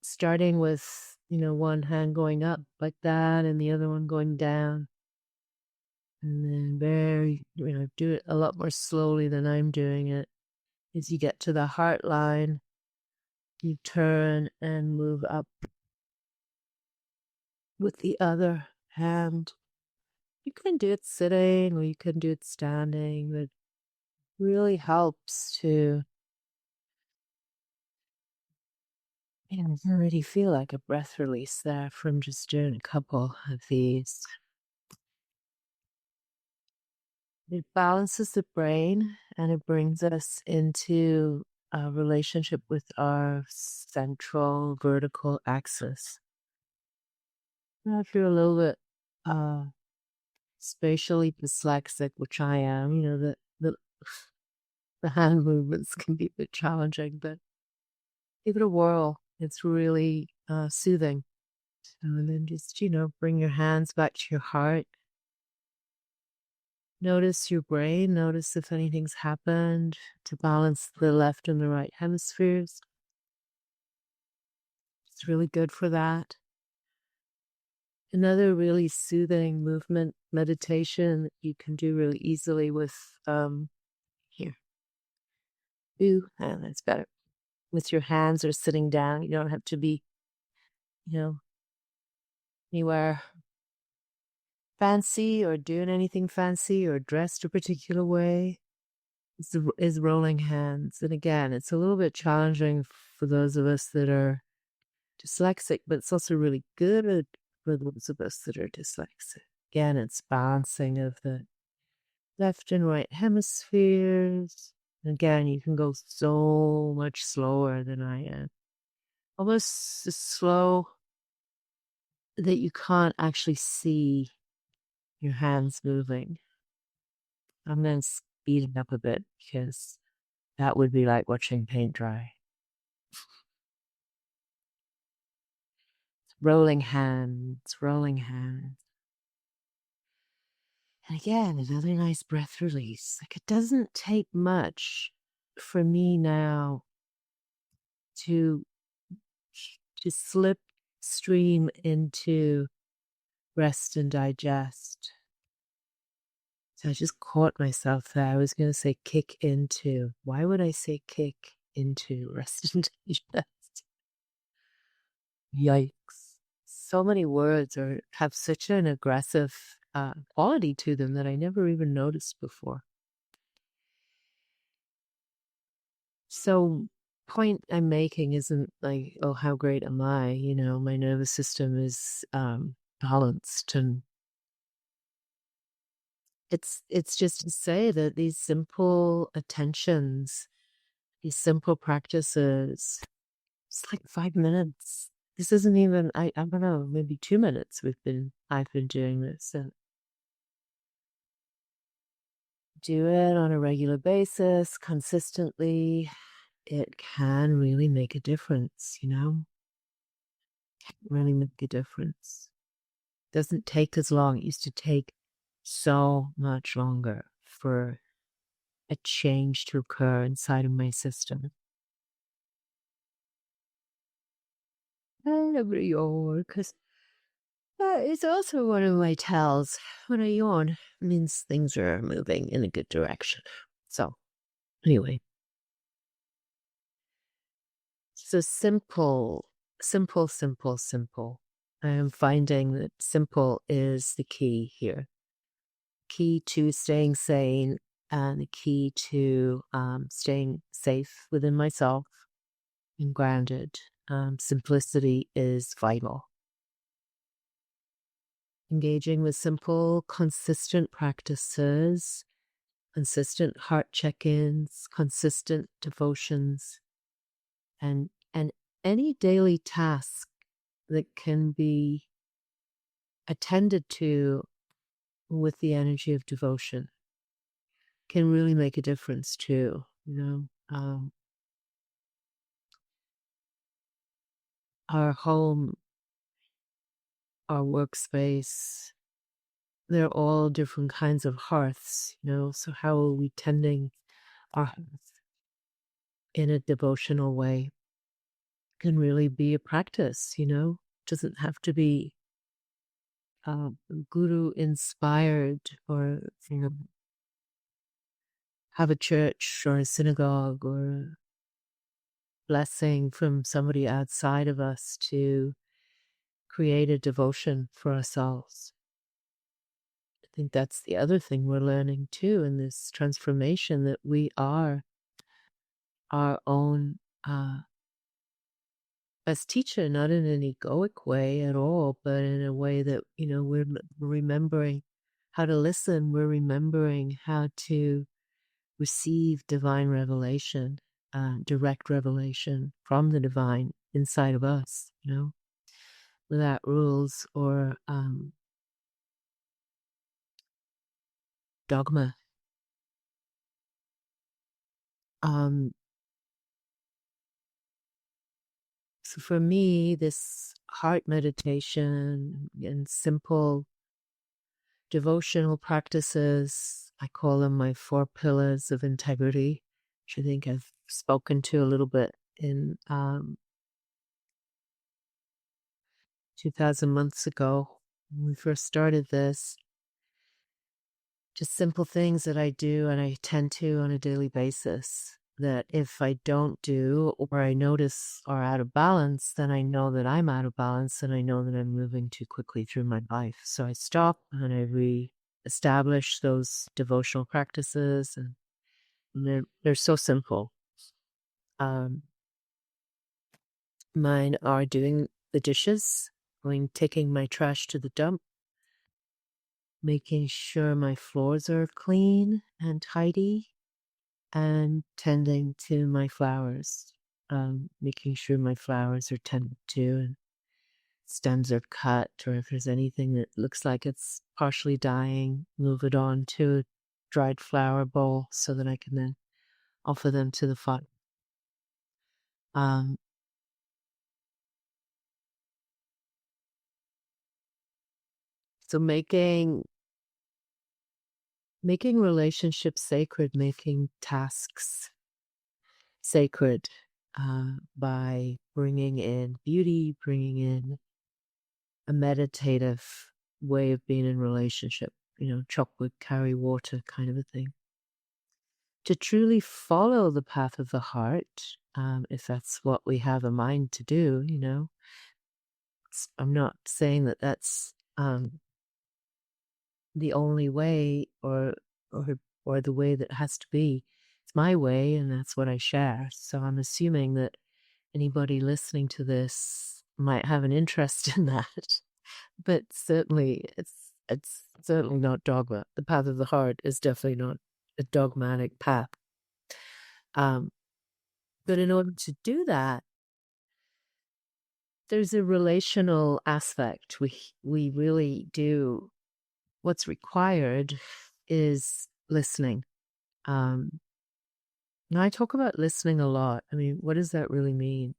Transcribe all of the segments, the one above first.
starting with, one hand going up like that and the other one going down. And then do it a lot more slowly than I'm doing it. As you get to the heart line, you turn and move up with the other hand. You can do it sitting or you can do it standing, but really helps to already feel like a breath release there from just doing a couple of these. It balances the brain and it brings us into a relationship with our central vertical axis. Now, if you're a little bit spatially dyslexic, which I am, the hand movements can be a bit challenging, but give it a whirl. It's really soothing. And then just, bring your hands back to your heart. Notice your brain. Notice if anything's happened to balance the left and the right hemispheres. It's really good for that. Another really soothing movement meditation that you can do really easily with, here. Ooh, that's better. With your hands or sitting down. You don't have to be, anywhere fancy or doing anything fancy or dressed a particular way. Is rolling hands. And again, it's a little bit challenging for those of us that are dyslexic, but it's also really good for those of us that are dyslexic. Again, it's balancing of the left and right hemispheres. And again, you can go so much slower than I am. Almost as slow that you can't actually see your hands moving. I'm then speeding up a bit because that would be like watching paint dry. Rolling hands, rolling hands. And again, another nice breath release. Like it doesn't take much for me now to slip stream into rest and digest. So I just caught myself there. I was going to say kick into. Why would I say kick into rest and digest? Yikes. So many words have such an aggressive quality to them that I never even noticed before. So point I'm making isn't like, oh, how great am I? My nervous system is balanced, and it's just to say that these simple attentions, these simple practices, it's like 5 minutes. This isn't even, I don't know, maybe 2 minutes I've been doing this, and do it on a regular basis, consistently. It can really make a difference, really make a difference. Doesn't take as long. It used to take so much longer for a change to occur inside of my system. And I'm yawn because it's also one of my tells. When I yawn, it means things are moving in a good direction. So, anyway. So simple, simple, simple, simple. I am finding that simple is the key here. Key to staying sane and the key to staying safe within myself and grounded. Simplicity is vital. Engaging with simple, consistent practices, consistent heart check-ins, consistent devotions, and any daily task that can be attended to with the energy of devotion can really make a difference too. Our home, our workspace, they're all different kinds of hearths, so how are we tending our hearth in a devotional way? can really be a practice, you know? It doesn't have to be guru inspired or, you know, have a church or a synagogue or a blessing from somebody outside of us to create a devotion for ourselves. I think that's the other thing we're learning too in this transformation, that we are our own best teacher, not in an egoic way at all, but in a way that, you know, we're remembering how to listen, we're remembering how to receive divine revelation, direct revelation from the divine inside of us, you know, without rules or dogma. So for me, this heart meditation and simple devotional practices, I call them my 4 pillars of integrity, which I think I've spoken to a little bit in 2,000 months ago when we first started this. Just simple things that I do and I tend to on a daily basis, that if I don't do or I notice are out of balance, then I know that I'm out of balance and I know that I'm moving too quickly through my life. So I stop and I re-establish those devotional practices, and they're so simple. Mine are doing the dishes, taking my trash to the dump, making sure my floors are clean and tidy, and tending to my flowers, making sure my flowers are tended to and stems are cut, or if there's anything that looks like it's partially dying, move it on to a dried flower bowl so that I can then offer them to the fire. So making relationships sacred, making tasks sacred, by bringing in beauty, bringing in a meditative way of being in relationship, you know, chop wood, carry water kind of a thing. To truly follow the path of the heart, if that's what we have a mind to do, you know, I'm not saying that that's the only way or the way that has to be. It's my way, and that's what I share. So I'm assuming that anybody listening to this might have an interest in that. But certainly it's certainly not dogma. The path of the heart is definitely not a dogmatic path. But in order to do that, there's a relational aspect. We really do. What's required is listening. Now I talk about listening a lot. I mean, what does that really mean?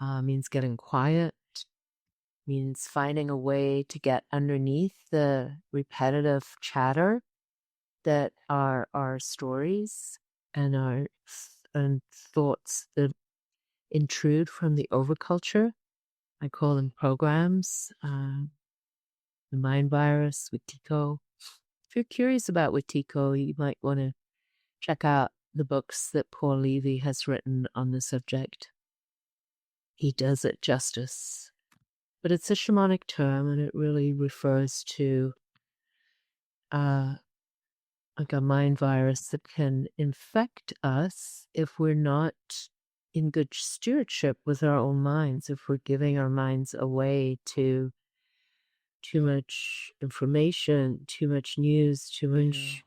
Means getting quiet, means finding a way to get underneath the repetitive chatter that are our stories and our thoughts that intrude from the overculture. I call them programs. The mind virus, Witiko. If you're curious about Witiko, you might want to check out the books that Paul Levy has written on the subject. He does it justice. But it's a shamanic term, and it really refers to like a mind virus that can infect us if we're not in good stewardship with our own minds, if we're giving our minds away to too much information, too much news, too much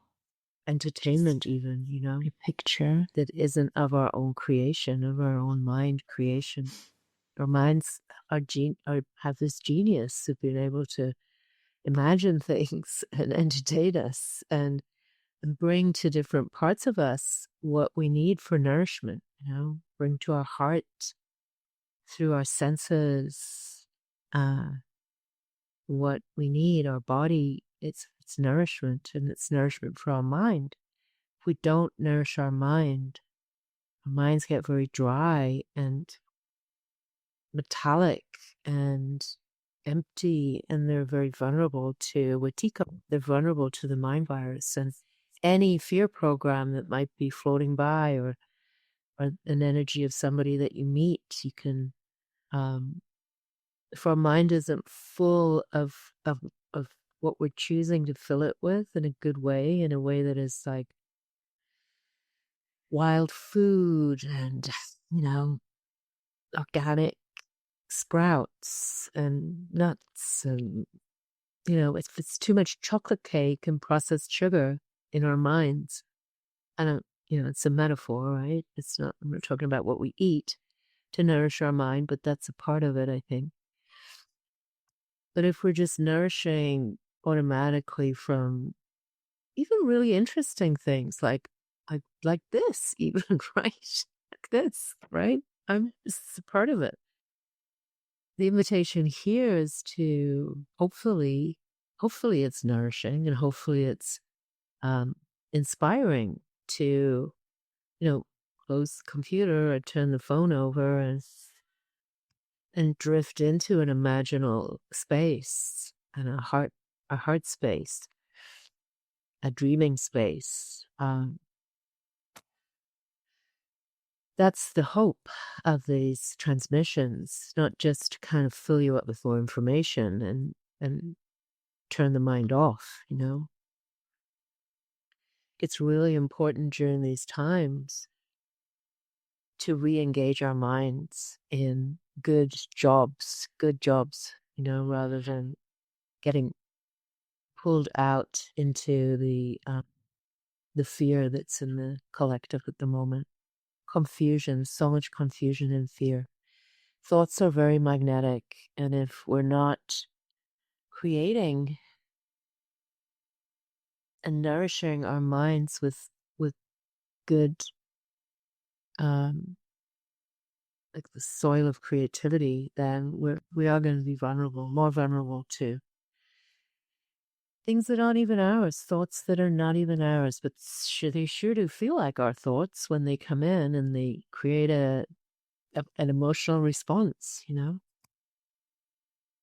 entertainment even, you know, a picture that isn't of our own creation, of our own mind creation. Our minds have this genius of being able to imagine things and entertain us and bring to different parts of us what we need for nourishment, you know, bring to our heart through our senses what we need. Our body, it's nourishment, and it's nourishment for our mind. If we don't nourish our minds get very dry and metallic and empty, and they're very vulnerable to Watika. They're vulnerable to the mind virus and any fear program that might be floating by, or an energy of somebody that you meet. You can, if our mind isn't full of what we're choosing to fill it with in a good way, in a way that is like wild food and, organic sprouts and nuts, and if it's too much chocolate cake and processed sugar in our minds, I don't, it's a metaphor, right? It's not, I'm not talking about what we eat to nourish our mind, but that's a part of it, I think. But if we're just nourishing automatically from even really interesting things like this, even, right? Like this, right? This is a part of it. The invitation here is to hopefully it's nourishing, and hopefully it's inspiring to, close the computer or turn the phone over and drift into an imaginal space, and a heart space, a dreaming space. That's the hope of these transmissions, not just to kind of fill you up with more information and turn the mind off, It's really important during these times to re-engage our minds in good jobs, rather than getting pulled out into the fear that's in the collective at the moment. Confusion, so much confusion and fear. Thoughts are very magnetic, and if we're not creating and nourishing our minds with good, like the soil of creativity, then we are going to be vulnerable, more vulnerable to things that aren't even ours, thoughts that are not even ours, but they sure do feel like our thoughts when they come in and they create an emotional response,